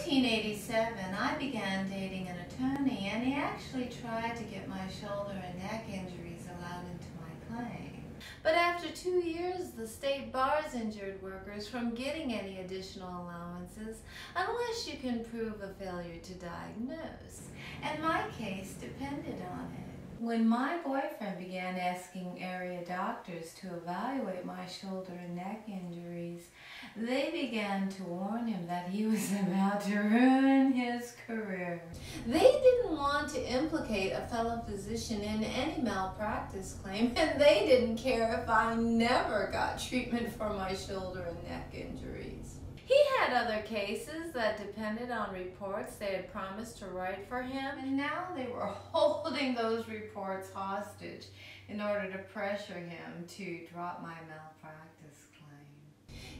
1987, I began dating an attorney, and he actually tried to get my shoulder and neck injuries allowed into my claim. But after 2 years, the state bars injured workers from getting any additional allowances unless you can prove a failure to diagnose. And my case depended on it. When my boyfriend began asking area doctors to evaluate my shoulder and neck injuries, they began to warn him that he was about to ruin his career. They didn't want to implicate a fellow physician in any malpractice claim, and they didn't care if I never got treatment for my shoulder and neck injuries. He had other cases that depended on reports they had promised to write for him, and now they were holding those reports hostage in order to pressure him to drop my malpractice claim.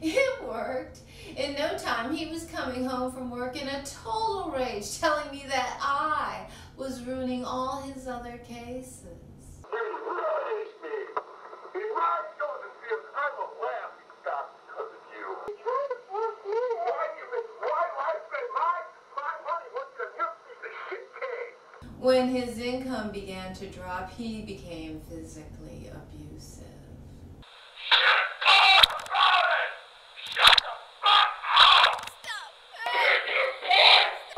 It worked. In no time, he was coming home from work in a total rage, telling me that I was ruining all his other cases. When his income began to drop, he became physically abusive.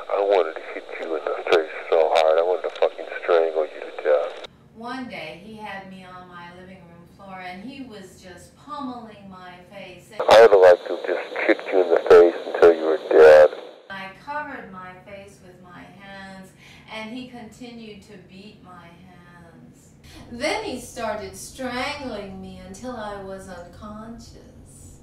I wanted to hit you in the face so hard, I wanted to fucking strangle you to death. One day, he had me on my living room floor, and he was just pummeling my face. I would have liked to have just kicked you in the face until you were dead. I covered my face with my hands, and he continued to beat my hands. Then he started strangling me until I was unconscious.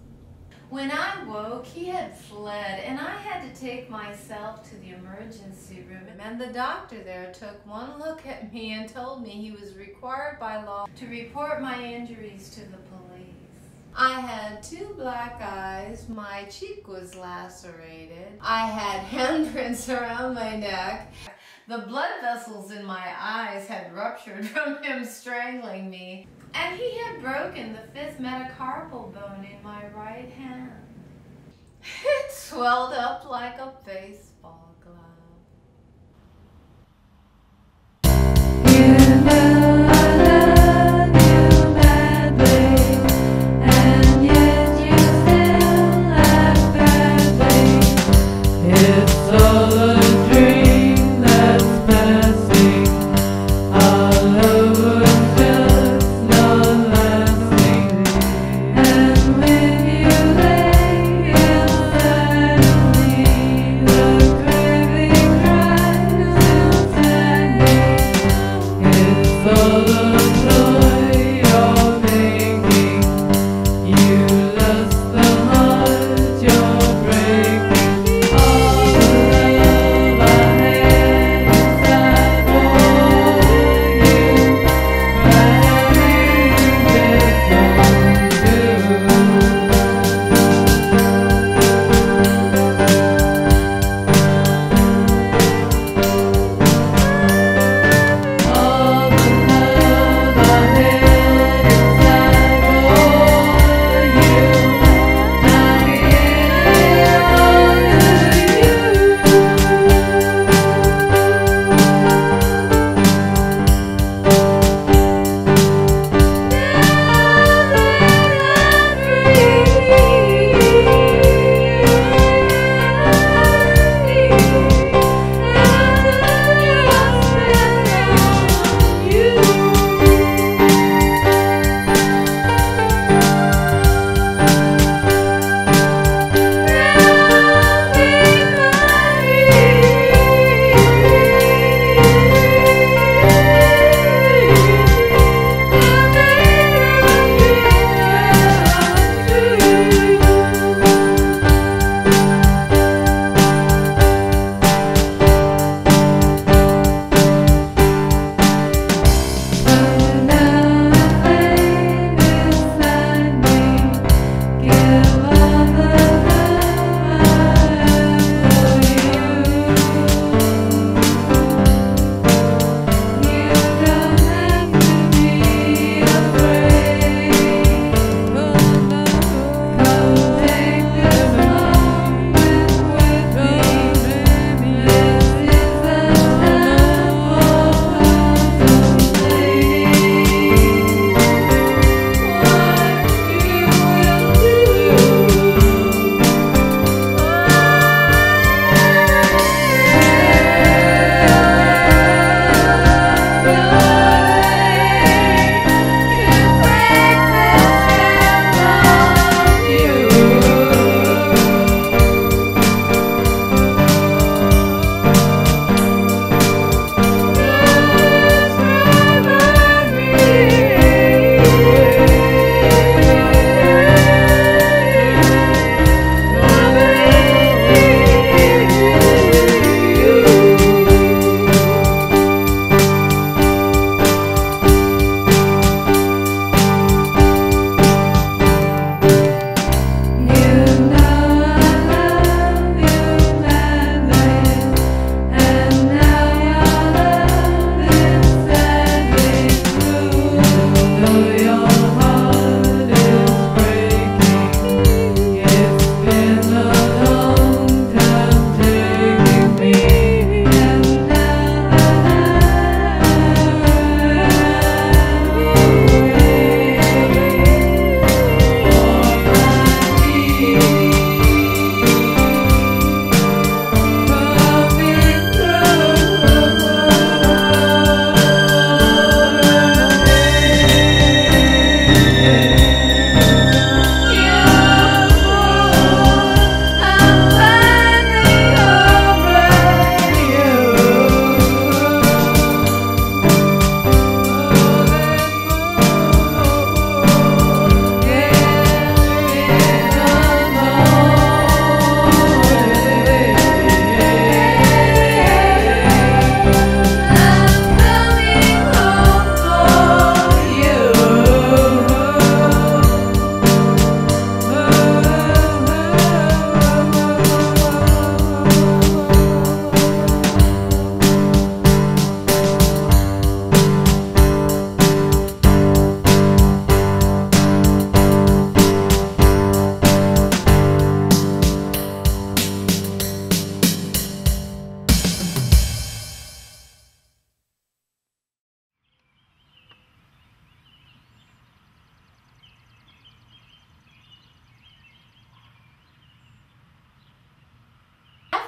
When I woke, he had fled, and I had to take myself to the emergency room, and the doctor there took one look at me and told me he was required by law to report my injuries to the police. I had 2 black eyes, my cheek was lacerated, I had handprints around my neck, the blood vessels in my eyes had ruptured from him strangling me, and he had broken the 5th metacarpal bone in my right hand. It swelled up like a baseball glove. You know I love you badly, and yet you still act badly. It's all a dream that's passing, all over just not lasting. And when you lay inside of me, the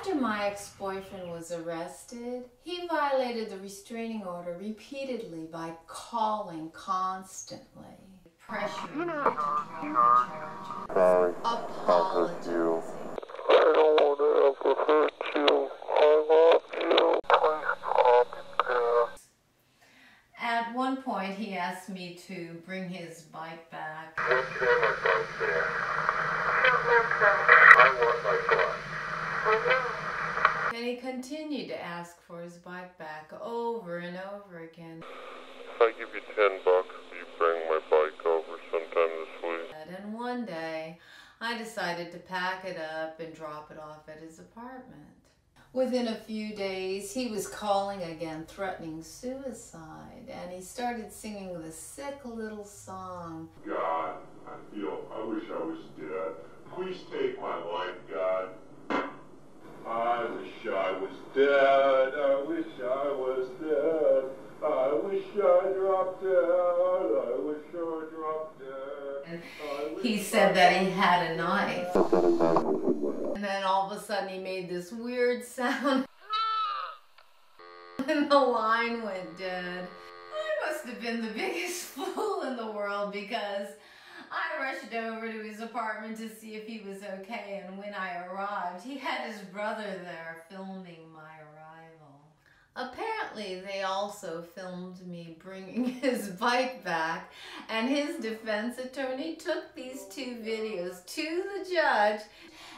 After my ex-boyfriend was arrested, he violated the restraining order repeatedly by calling constantly, pressuring me to drop the charges, apologizing. I don't want to ever hurt you. I love you. Please stop it there. At one point, he asked me to bring his bike back. What's wrong with my bike there? I want my bike. And he continued to ask for his bike back over and over again. If I give you $10, will you bring my bike over sometime this week? And one day, I decided to pack it up and drop it off at his apartment. Within a few days, he was calling again, threatening suicide, and he started singing this sick little song. God, I wish I was dead. Please take my life, God. I wish I was dead. I wish I was dead. I wish I dropped dead. I wish I dropped dead. He said that he had a knife. And then all of a sudden he made this weird sound. And the line went dead. I must have been the biggest fool in the world because I rushed over to his apartment to see if he was okay, and when I arrived, he had his brother there filming my arrival. Apparently, they also filmed me bringing his bike back, and his defense attorney took these two videos to the judge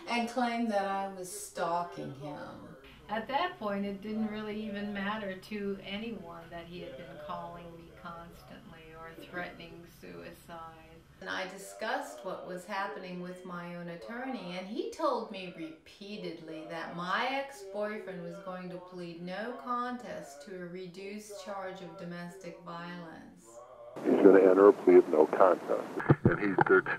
and claimed that I was stalking him. At that point, it didn't really even matter to anyone that he had been calling me constantly or threatening suicide. And I discussed what was happening with my own attorney, and he told me repeatedly that my ex-boyfriend was going to plead no contest to a reduced charge of domestic violence. He's going to enter a plea of no contest. And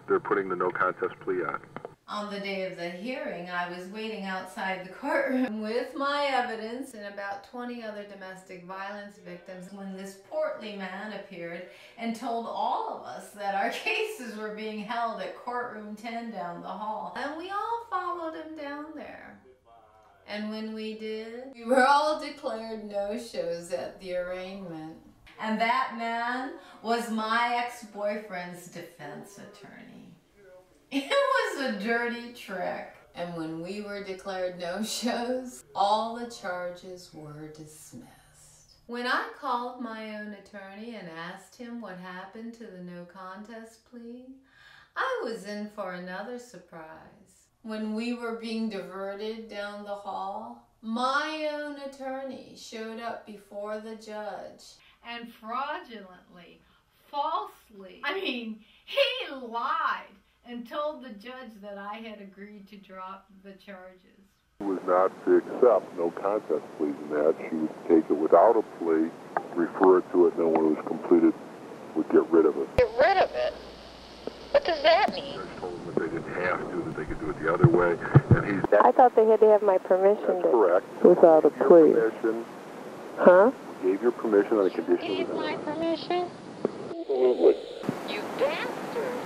they're putting the no contest plea on. On the day of the hearing, I was waiting outside the courtroom with my evidence and about 20 other domestic violence victims when this portly man appeared and told all of us that our cases were being held at courtroom 10 down the hall. And we all followed him down there. And when we did, we were all declared no-shows at the arraignment. And that man was my ex-boyfriend's defense attorney. It was a dirty trick. And when we were declared no-shows, all the charges were dismissed. When I called my own attorney and asked him what happened to the no contest plea, I was in for another surprise. When we were being diverted down the hall, my own attorney showed up before the judge. And fraudulently, falsely, he lied and told the judge that I had agreed to drop the charges. She was not to accept no contest pleas in that. She would take it without a plea, refer it to it, and then when it was completed, would get rid of it. Get rid of it? What does that mean? The judge told them that they didn't have to, that they could do it the other way, and I thought they had to have my permission. That's correct. Without a plea. Permission. Huh? Gave your permission on the condition. Gave my permission? Absolutely. You bastard!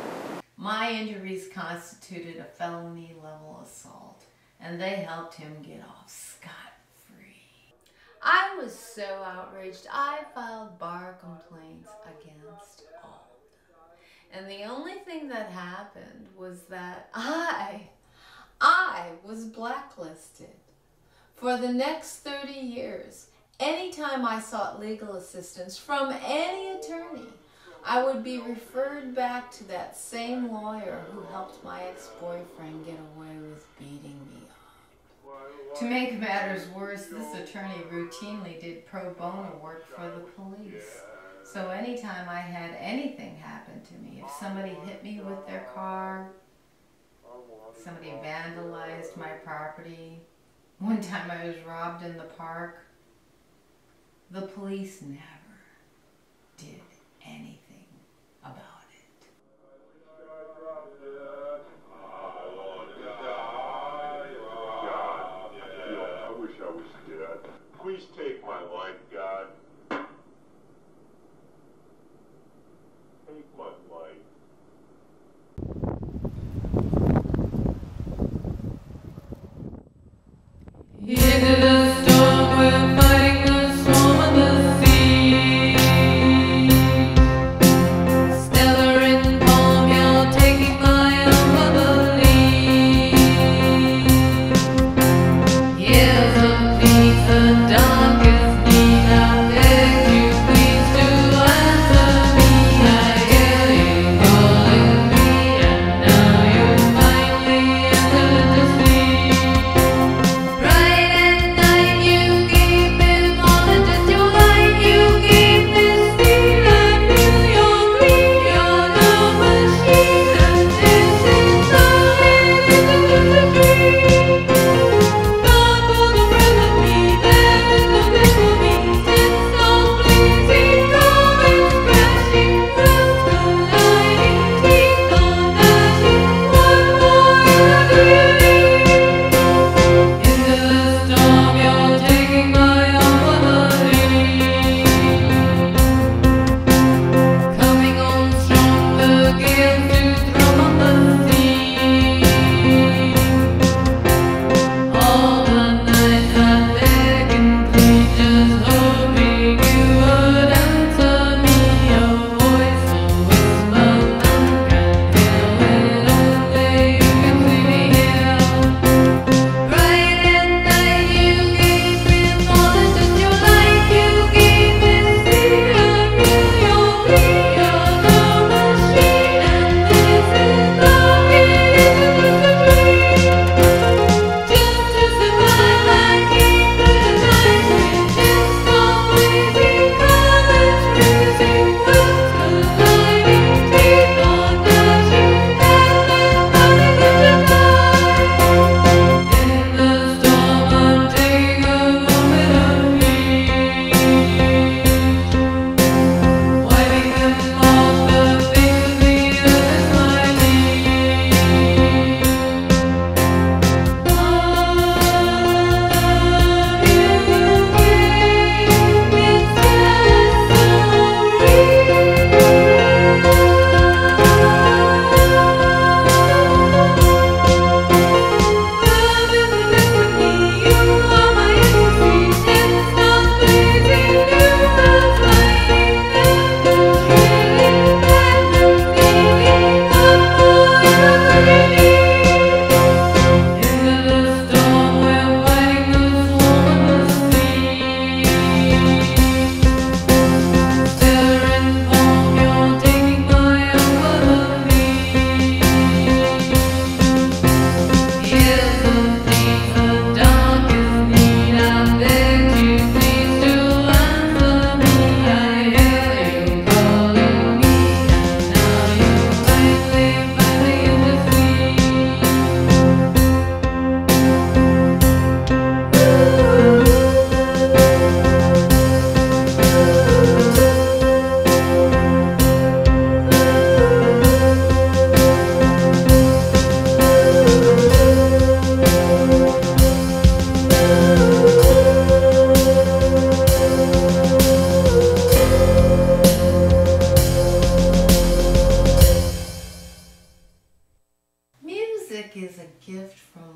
My injuries constituted a felony-level assault, and they helped him get off scot-free. I was so outraged, I filed bar complaints against all of them. And the only thing that happened was that I was blacklisted. For the next 30 years, anytime I sought legal assistance from any attorney, I would be referred back to that same lawyer who helped my ex-boyfriend get away with beating me up. To make matters worse, this attorney routinely did pro bono work for the police. So anytime I had anything happen to me, if somebody hit me with their car, somebody vandalized my property, one time I was robbed in the park, the police never did anything about it. I wish I was dead. Please take my life, God. Take my life.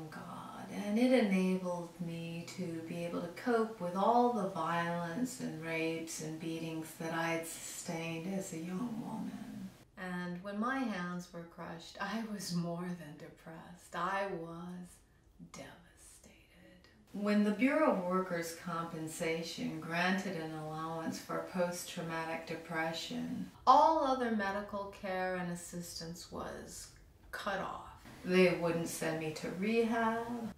from God, and it enabled me to be able to cope with all the violence and rapes and beatings that I had sustained as a young woman. And when my hands were crushed, I was more than depressed. I was devastated. When the Bureau of Workers' Compensation granted an allowance for post-traumatic depression, all other medical care and assistance was cut off. They wouldn't send me to rehab.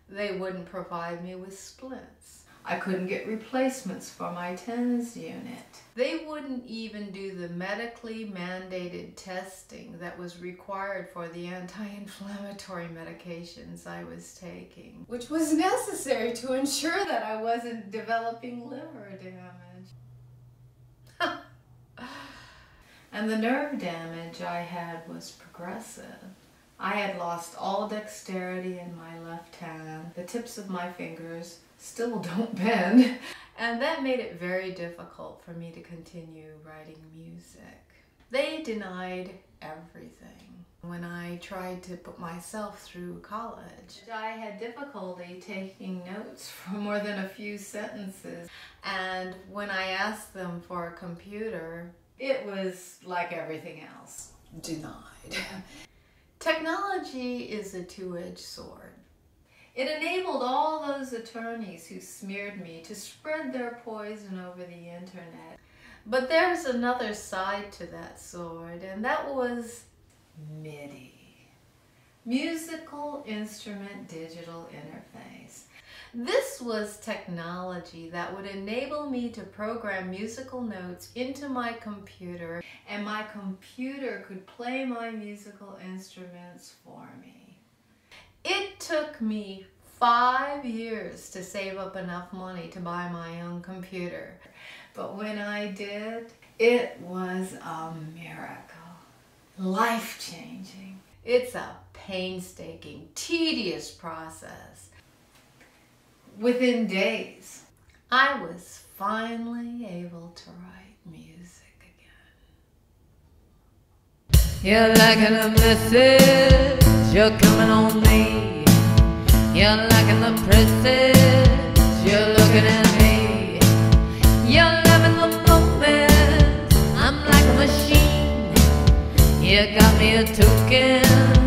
They wouldn't provide me with splints. I couldn't get replacements for my TENS unit. They wouldn't even do the medically mandated testing that was required for the anti-inflammatory medications I was taking, which was necessary to ensure that I wasn't developing liver damage. And the nerve damage I had was progressive. I had lost all dexterity in my left hand. The tips of my fingers still don't bend. And that made it very difficult for me to continue writing music. They denied everything. When I tried to put myself through college, I had difficulty taking notes for more than a few sentences. And when I asked them for a computer, it was like everything else, denied. Technology is a two-edged sword. It enabled all those attorneys who smeared me to spread their poison over the internet. But there's another side to that sword, and that was MIDI. Musical Instrument Digital Interface. This was technology that would enable me to program musical notes into my computer, and my computer could play my musical instruments for me. It took me 5 years to save up enough money to buy my own computer. But when I did, it was a miracle. Life-changing. It's a painstaking, tedious process. Within days, I was finally able to write music again. You're liking the message, you're coming on me. You're liking the presage, you're looking at me. You're loving the moment, I'm like a machine. You got me a token.